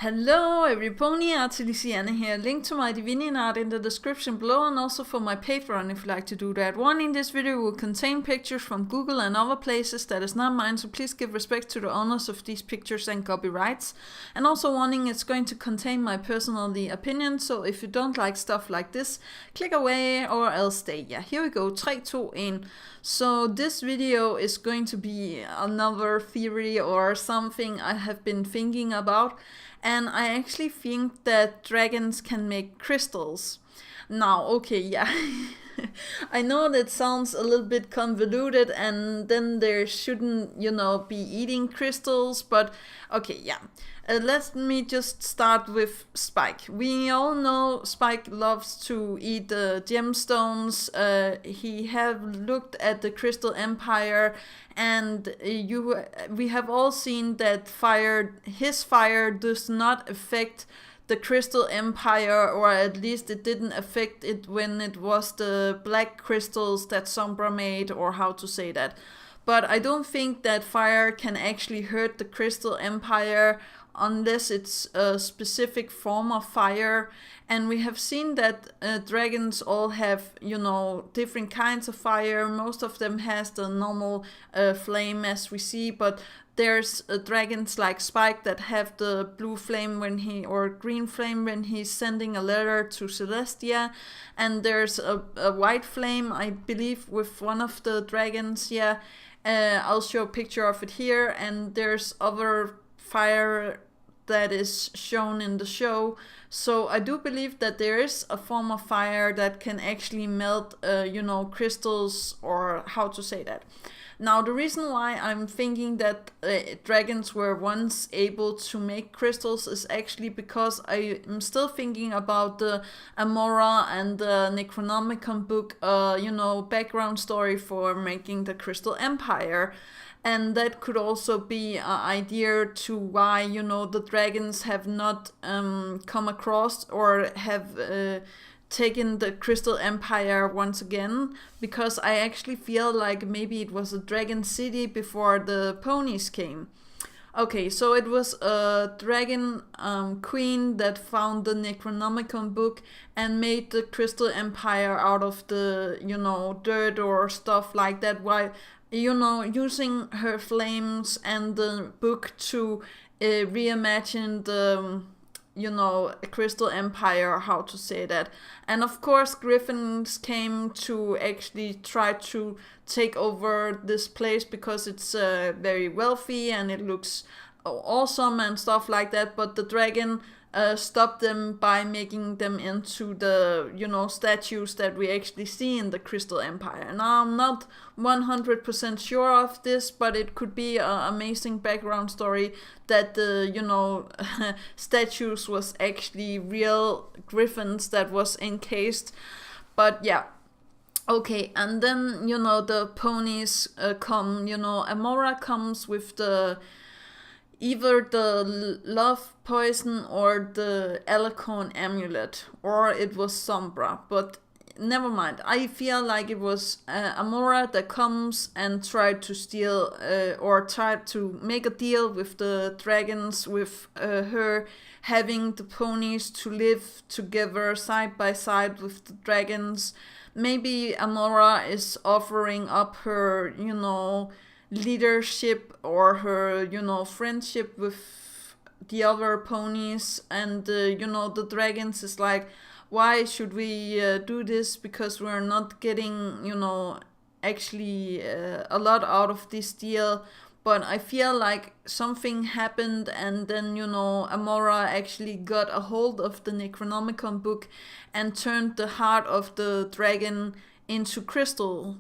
Hello everybody, Artilisiana here. Link to my divining art in the description below and also for my Patreon if you'd like to do that. Warning, this video will contain pictures from Google and other places that is not mine, so please give respect to the owners of these pictures and copyrights. And also warning, it's going to contain my personal opinion, so if you don't like stuff like this, click away or else stay. Yeah, here we go, 3, 2, 1. So this video is going to be another theory or something I have been thinking about. And I actually think that dragons can make crystals. Now, okay, yeah. I know that sounds a little bit convoluted and then there shouldn't, be eating crystals, but okay, yeah. Let me just start with Spike. We all know Spike loves to eat the gemstones. He have looked at the Crystal Empire, and we have all seen that his fire does not affect the Crystal Empire, or at least it didn't affect it when it was the black crystals that Sombra made, or how to say that. But I don't think that fire can actually hurt the Crystal Empire unless it's a specific form of fire. And we have seen that dragons all have, different kinds of fire. Most of them has the normal flame as we see, but there's dragons like Spike that have the blue flame or green flame when he's sending a letter to Celestia, and there's a white flame, I believe, with one of the dragons. Yeah, I'll show a picture of it here, and there's other fire that is shown in the show. So I do believe that there is a form of fire that can actually melt, crystals, or how to say that. Now, the reason why I'm thinking that dragons were once able to make crystals is actually because I am still thinking about the Amora and the Necronomicon book, background story for making the Crystal Empire. And that could also be an idea to why, the dragons have not come across or have taken the Crystal Empire once again, because I actually feel like maybe it was a dragon city before the ponies came. Okay, so it was a dragon queen that found the Necronomicon book and made the Crystal Empire out of the, dirt or stuff like that, while, using her flames and the book to reimagine the Crystal Empire, how to say that. And of course griffins came to actually try to take over this place because it's very wealthy and it looks awesome and stuff like that, but the dragon stopped them by making them into the statues that we actually see in the Crystal Empire. Now I'm not 100% sure of this, but it could be an amazing background story that the statues was actually real griffins that was encased. But yeah. Okay, and then the ponies come. Amora comes with either the love poison or the Alicorn amulet, or it was Sombra, but never mind. I feel like it was Amora that comes and tried to steal or tried to make a deal with the dragons, with her having the ponies to live together side by side with the dragons. Maybe Amora is offering up her, leadership or her friendship with the other ponies, and the dragons is like, why should we do this, because we're not getting actually a lot out of this deal. But I feel like something happened, and then Amora actually got a hold of the Necronomicon book and turned the heart of the dragon into crystal,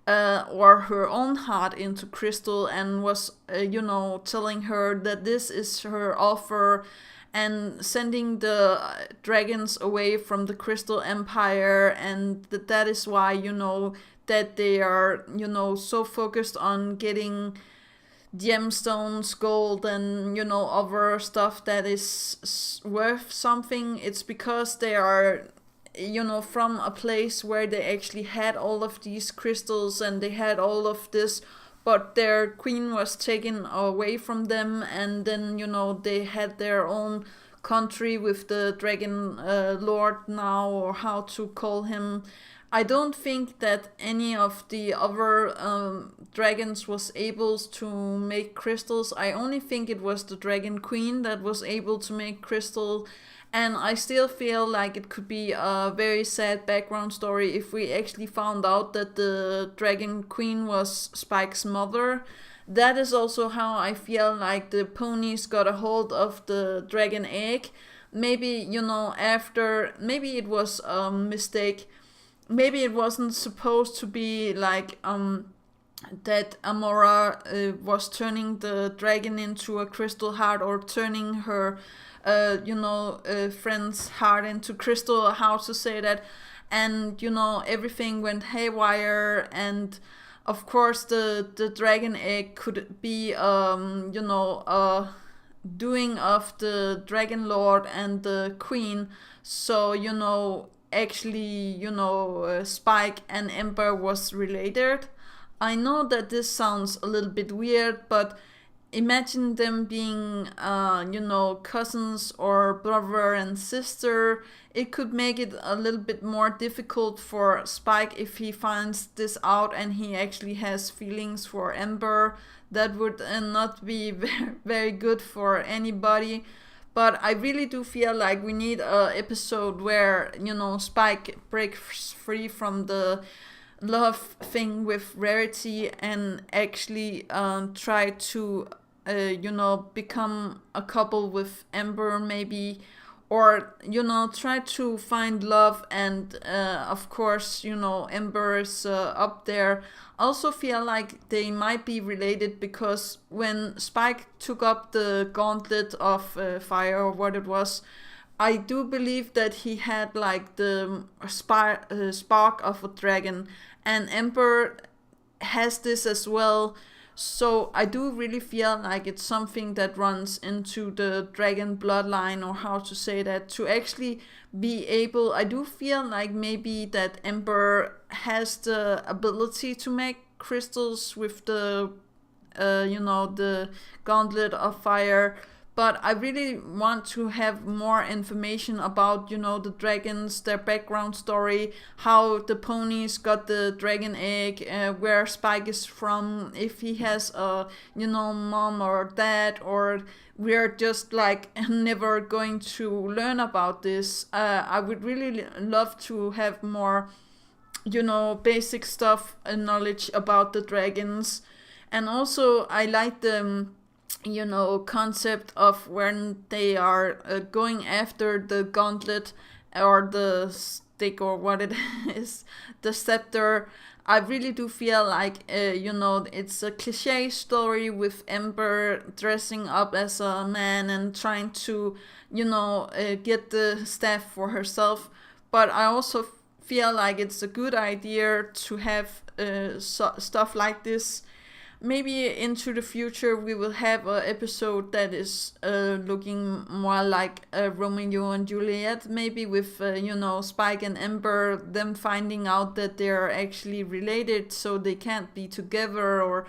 or her own heart into crystal, and was telling her that this is her offer, and sending the dragons away from the Crystal Empire, and that is why that they are so focused on getting gemstones, gold, and other stuff that is worth something. It's because they are from a place where they actually had all of these crystals and they had all of this but their queen was taken away from them, and then they had their own country with the dragon lord now, or how to call him. I don't think that any of the other dragons was able to make crystals. I only think it was the dragon queen that was able to make crystal. And I still feel like it could be a very sad background story if we actually found out that the dragon queen was Spike's mother. That is also how I feel like the ponies got a hold of the dragon egg. Maybe, after, maybe it was a mistake. Maybe it wasn't supposed to be like that Amora was turning the dragon into a crystal heart, or turning her friend's heart into crystal, or how to say that. And everything went haywire, and of course the dragon egg could be doing of the dragon lord and the queen. So actually Spike and Ember was related. I know that this sounds a little bit weird, but imagine them being cousins or brother and sister. It could make it a little bit more difficult for Spike if he finds this out and he actually has feelings for Ember. That would not be very good for anybody. But I really do feel like we need an episode where Spike breaks free from the love thing with Rarity, and actually try to become a couple with Ember maybe, or try to find love. And of course Ember is up there. I also feel like they might be related, because when Spike took up the gauntlet of fire, or what it was, I do believe that he had like the spark of a dragon, and Ember has this as well. So I do really feel like it's something that runs into the dragon bloodline, or how to say that, to actually be able. I do feel like maybe that Ember has the ability to make crystals with the the gauntlet of fire. But I really want to have more information about, the dragons, their background story, how the ponies got the dragon egg, where Spike is from, if he has a, mom or dad, or we're just like never going to learn about this. I would really love to have more, basic stuff and knowledge about the dragons. And also I like the concept of when they are going after the gauntlet, or the stick, or what it is, the scepter. I really do feel like it's a cliche story with Ember dressing up as a man and trying to get the staff for herself. But I also feel like it's a good idea to have stuff like this. Maybe into the future we will have an episode that is looking more like Romeo and Juliet, maybe with Spike and Ember, them finding out that they're actually related, so they can't be together, or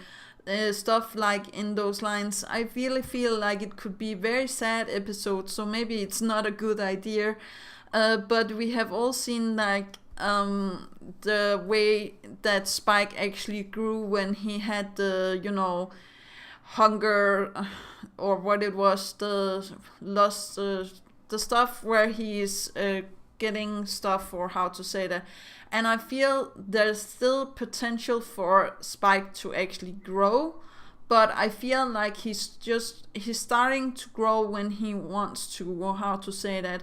stuff like in those lines. I really feel like it could be a very sad episode, so maybe it's not a good idea. But we have all seen like the way that Spike actually grew when he had the hunger, or what it was, the lust, the stuff where he is getting stuff, or how to say that. And I feel there's still potential for Spike to actually grow, but I feel like he's starting to grow when he wants to, or how to say that.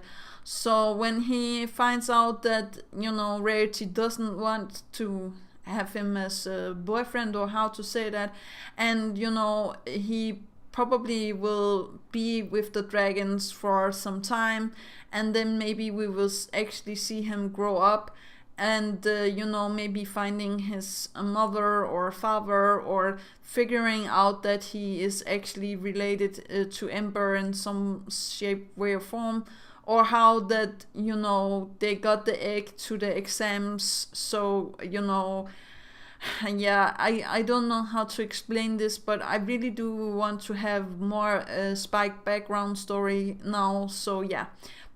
So when he finds out that Rarity doesn't want to have him as a boyfriend, or how to say that, and he probably will be with the dragons for some time, and then maybe we will actually see him grow up, and maybe finding his mother or father, or figuring out that he is actually related to Ember in some shape, way, or form. Or how that, they got the egg to the exams, so, Yeah, I don't know how to explain this, but I really do want to have more Spike background story now, so yeah.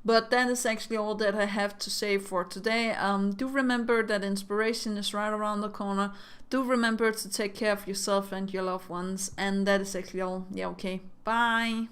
But that is actually all that I have to say for today. Do remember that inspiration is right around the corner. Do remember to take care of yourself and your loved ones. And that is actually all. Yeah, okay. Bye.